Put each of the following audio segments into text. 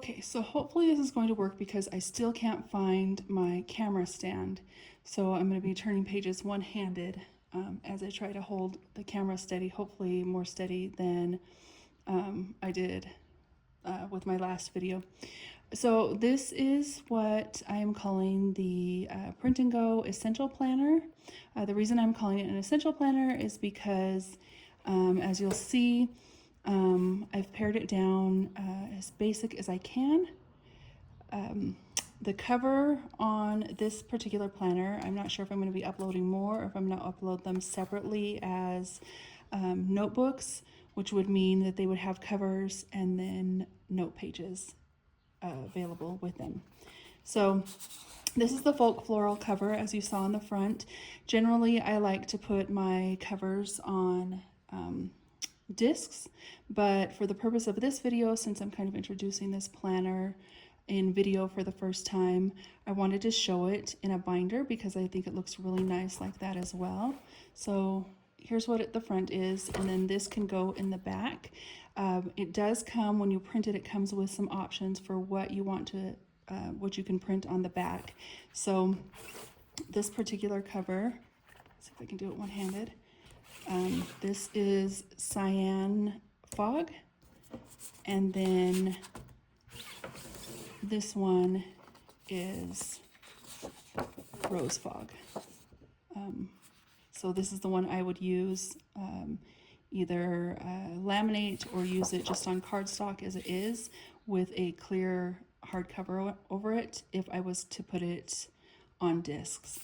Okay, so hopefully this is going to work because I still can't find my camera stand. So I'm going to be turning pages one-handed as I try to hold the camera steady, hopefully more steady than I did with my last video. So this is what I am calling the Print and Go Essential Planner. The reason I'm calling it an Essential Planner is because as you'll see, I've pared it down as basic as I can. The cover on this particular planner, I'm not sure if I'm going to be uploading more or if I'm going to upload them separately as notebooks, which would mean that they would have covers and then note pages available with them. So this is the folk floral cover, as you saw on the front. Generally, I like to put my covers on discs, but for the purpose of this video, since I'm kind of introducing this planner in video for the first time, I wanted to show it in a binder because I think it looks really nice like that as well. So here's what the front is, and then this can go in the back. It does come, when you print it, it comes with some options for what you want to, what you can print on the back. So this particular cover, let's see if I can do it one-handed. This is cyan fog, and then this one is rose fog. So this is the one I would use, either laminate or use it just on cardstock as it is with a clear hardcover over it if I was to put it on discs.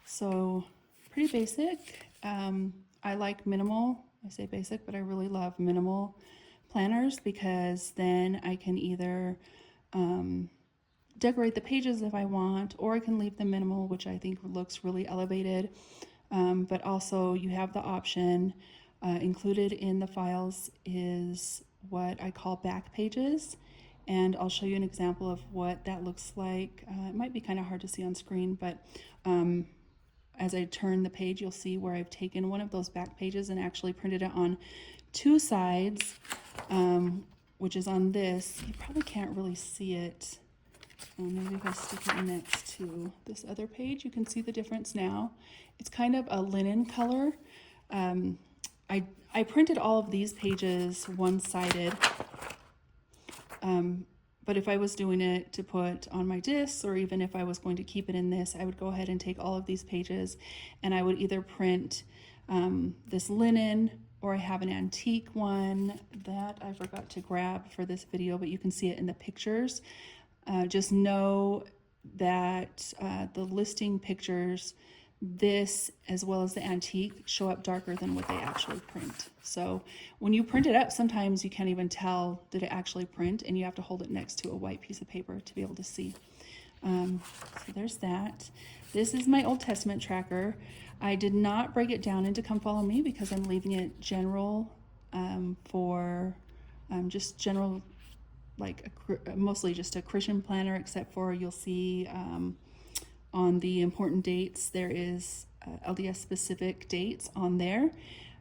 So pretty basic. I like minimal. I say basic, but I really love minimal planners because then I can either decorate the pages if I want, or I can leave them minimal, which I think looks really elevated. But also you have the option, included in the files is what I call back pages. And I'll show you an example of what that looks like. It might be kind of hard to see on screen, but as I turn the page, you'll see where I've taken one of those back pages and actually printed it on two sides, which is on this. You probably can't really see it. Maybe if I stick it next to this other page, you can see the difference now. It's kind of a linen color. I printed all of these pages one-sided, but if I was doing it to put on my discs, or even if I was going to keep it in this, I would go ahead and take all of these pages and I would either print this linen, or I have an antique one that I forgot to grab for this video, but you can see it in the pictures. Just know that the listing pictures, this as well as the antique, show up darker than what they actually print. So when you print it up, sometimes you can't even tell did it actually print, and you have to hold it next to a white piece of paper to be able to see. So there's that. This is my Old Testament tracker. I did not break it down into Come Follow Me because I'm leaving it general for just general, like mostly just a Christian planner, except for you'll see on the important dates there is LDS specific dates on there,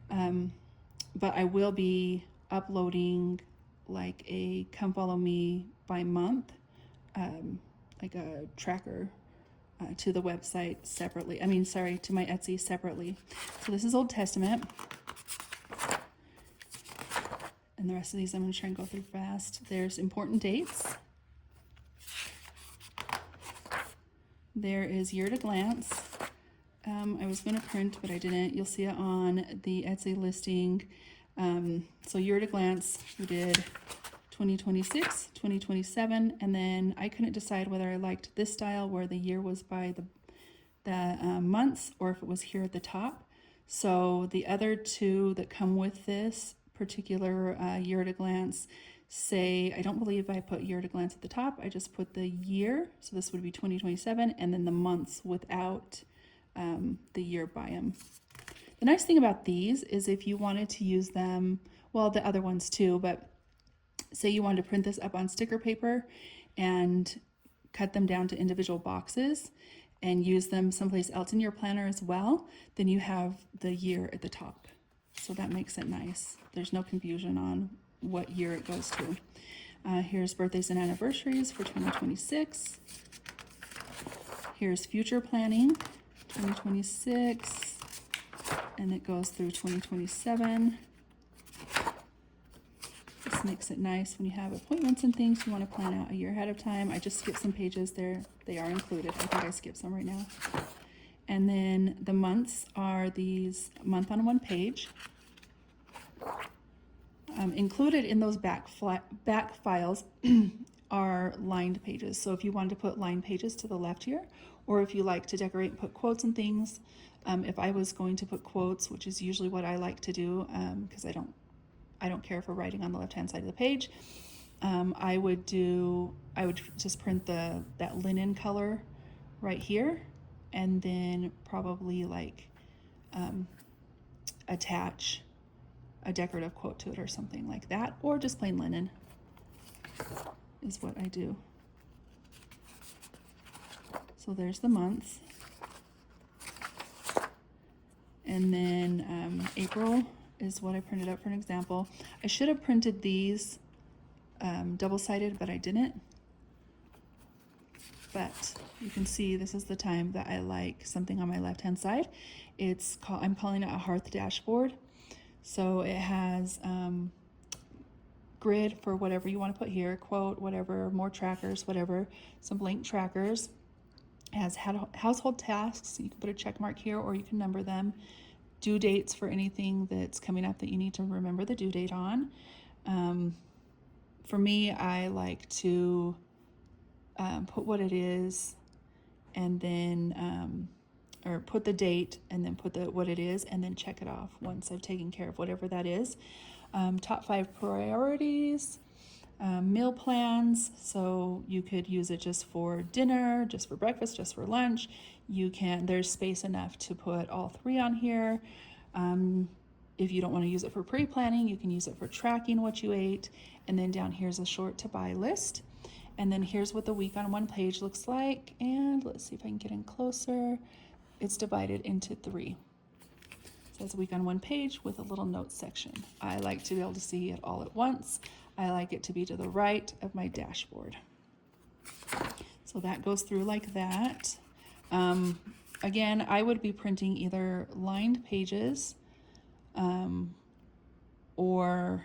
but I will be uploading like a Come Follow Me by month, like a tracker to the website separately. I mean, sorry, to my Etsy separately. So this is Old Testament. And the rest of these I'm going to try and go through fast. There's important dates. There is year at a glance. I was going to print, but I didn't. You'll see it on the Etsy listing. So year at a glance, we did 2026, 2027, and then I couldn't decide whether I liked this style where the year was by the months, or if it was here at the top. So the other two that come with this particular year at a glance say, I don't believe I put year at a glance at the top, I just put the year, so this would be 2027, and then the months without the year by them. The nice thing about these is if you wanted to use them, well, the other ones too, but say you wanted to print this up on sticker paper and cut them down to individual boxes and use them someplace else in your planner as well, then you have the year at the top. So that makes it nice. There's no confusion on what year it goes to. Here's birthdays and anniversaries for 2026. Here's future planning, 2026, and it goes through 2027. This makes it nice when you have appointments and things you want to plan out a year ahead of time. I just skipped some pages there. They are included. I think I skipped some right now. And then the months are these month on one page. Included in those back files are lined pages. So if you wanted to put lined pages to the left here, or if you like to decorate and put quotes and things, if I was going to put quotes, which is usually what I like to do, because I don't care for writing on the left-hand side of the page, I would just print that linen color right here, and then probably like attach a decorative quote to it or something like that, or just plain linen is what I do. So there's the months. And then April is what I printed out for an example. I should have printed these double-sided, but I didn't. But you can see this is the time that I like something on my left-hand side. I'm calling it a hearth dashboard. So it has grid for whatever you want to put here, quote, whatever, more trackers, whatever, some blank trackers. It has household tasks. You can put a check mark here, or you can number them. Due dates for anything that's coming up that you need to remember the due date on. For me, I like to put what it is, and then or put the date and then put what it is, and then check it off once I've taken care of whatever that is. Top 5 priorities, meal plans. So you could use it just for dinner, just for breakfast, just for lunch. There's space enough to put all 3 on here. If you don't want to use it for pre-planning, you can use it for tracking what you ate. And then down here's a short to buy list. And then here's what the week on one page looks like. And let's see if I can get in closer. It's divided into 3. So it's a week on one page with a little notes section. I like to be able to see it all at once. I like it to be to the right of my dashboard. So that goes through like that. Again, I would be printing either lined pages or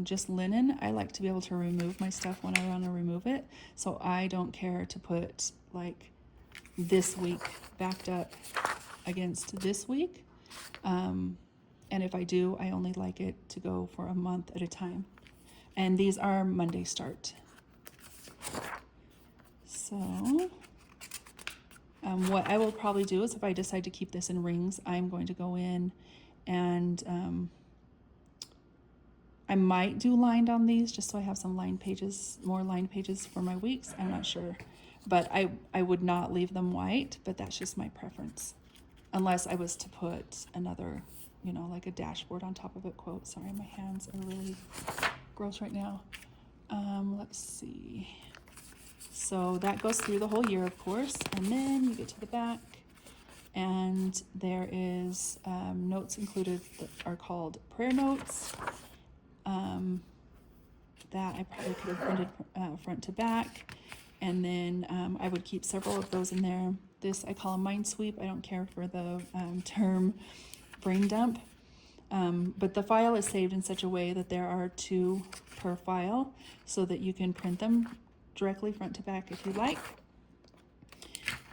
just linen. I like to be able to remove my stuff when I want to remove it. So I don't care to put like this week backed up against this week. And if I do, I only like it to go for a month at a time. And these are Monday start. So what I will probably do is, if I decide to keep this in rings, I'm going to go in and I might do lined on these just so I have some lined pages, more lined pages for my weeks. I'm not sure. But I would not leave them white, but that's just my preference. Unless I was to put another, like a dashboard on top of it quote. Sorry, my hands are really gross right now. Let's see. So that goes through the whole year, of course. And then you get to the back, and there is notes included that are called prayer notes. That I probably could have printed front to back. And then I would keep several of those in there. This I call a mind sweep. I don't care for the term brain dump. But the file is saved in such a way that there are 2 per file, so that you can print them directly front to back if you like.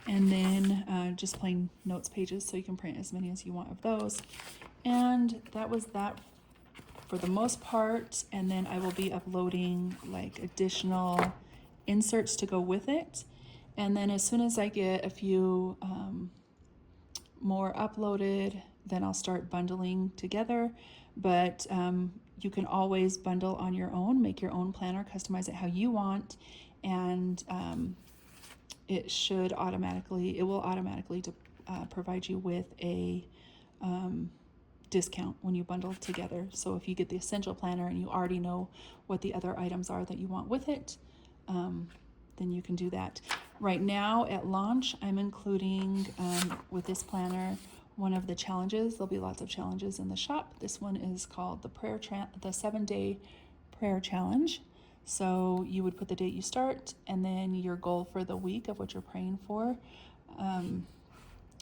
And then just plain notes pages, so you can print as many as you want of those. And that was that for the most part. And then I will be uploading like additional inserts to go with it. And then as soon as I get a few more uploaded, then I'll start bundling together. But you can always bundle on your own, make your own planner, customize it how you want, and it will automatically provide you with a discount when you bundle together. So if you get the essential planner and you already know what the other items are that you want with it, then you can do that. Right now at launch, I'm including with this planner one of the challenges. There'll be lots of challenges in the shop. This one is called the 7-day prayer challenge. So you would put the date you start and then your goal for the week of what you're praying for. And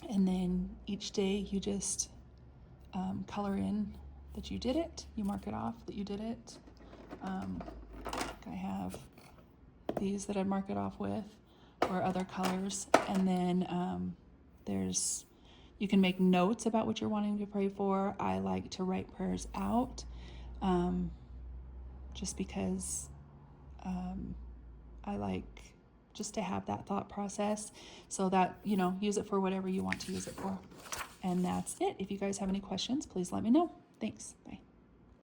then each day you just color in that you did it. You mark it off that you did it. I have these that I mark it off with, or other colors. And then you can make notes about what you're wanting to pray for. I like to write prayers out just because I like just to have that thought process, so that, use it for whatever you want to use it for. And that's it. If you guys have any questions, please let me know. Thanks. Bye.